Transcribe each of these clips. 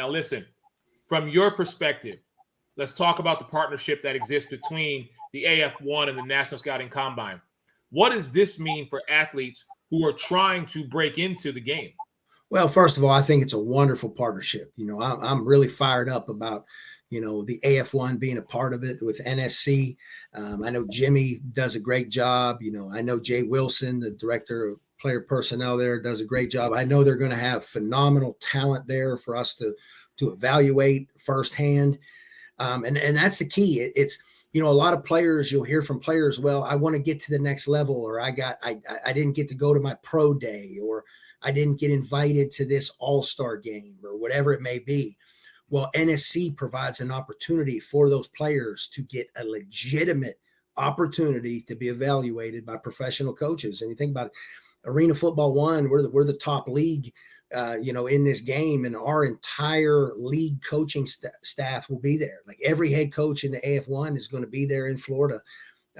Now, listen, from your perspective, let's talk about the partnership that exists between the AF1 and the National Scouting Combine. What does this mean for athletes who are trying to break into the game? Well, first of all, I think it's a wonderful partnership. I'm really fired up about, the AF1 being a part of it with NSC. I know Jimmy does a great job. I know Jay Wilson, the director of player personnel there, does a great job. I know they're going to have phenomenal talent there for us to evaluate firsthand. And that's the key. It's a lot of players, you'll hear from players, well, I want to get to the next level, or I didn't get to go to my pro day, or I didn't get invited to this all-star game, or whatever it may be. Well, NSC provides an opportunity for those players to get a legitimate opportunity to be evaluated by professional coaches. And you think about it, Arena Football One, we're the top league, in this game, and our entire league coaching staff will be there. Like every head coach in the AF1 is going to be there in Florida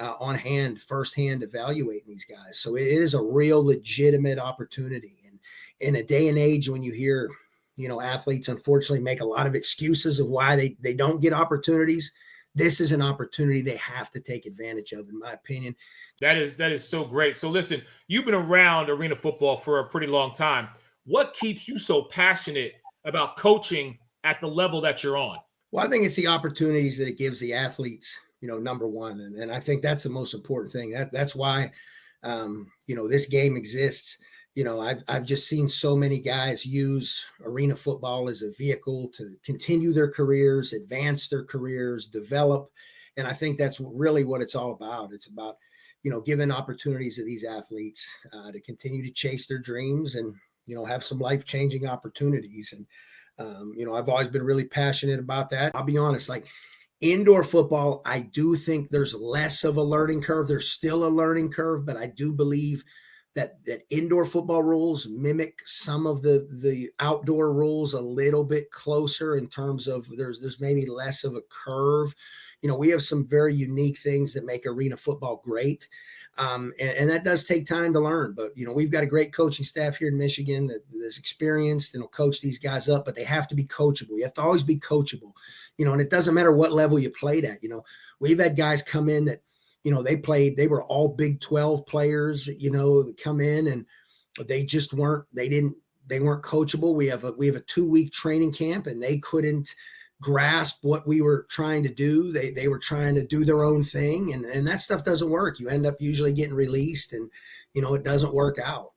on hand, firsthand evaluating these guys. So it is a real legitimate opportunity. And in a day and age when you hear, athletes unfortunately make a lot of excuses of why they don't get opportunities, this is an opportunity they have to take advantage of, in my opinion. That is so great. So listen, you've been around arena football for a pretty long time. What keeps you so passionate about coaching at the level that you're on? Well, I think it's the opportunities that it gives the athletes, number one. And I think that's the most important thing. That's why, this game exists. I've just seen so many guys use arena football as a vehicle to continue their careers, advance their careers, develop. And I think that's really what it's all about. It's about, giving opportunities to these athletes to continue to chase their dreams and, have some life-changing opportunities. And, I've always been really passionate about that. I'll be honest, like indoor football, I do think there's less of a learning curve. There's still a learning curve, but I do believe that indoor football rules mimic some of the outdoor rules a little bit closer in terms of there's maybe less of a curve. We have some very unique things that make arena football great. And that does take time to learn, but we've got a great coaching staff here in Michigan that is experienced and will coach these guys up, but they have to be coachable. You have to always be coachable, and it doesn't matter what level you played at. We've had guys come in that, they were all Big 12 players, that come in and they just weren't coachable. We have a 2-week training camp and they couldn't grasp what we were trying to do. They were trying to do their own thing, and that stuff doesn't work. You end up usually getting released and, it doesn't work out.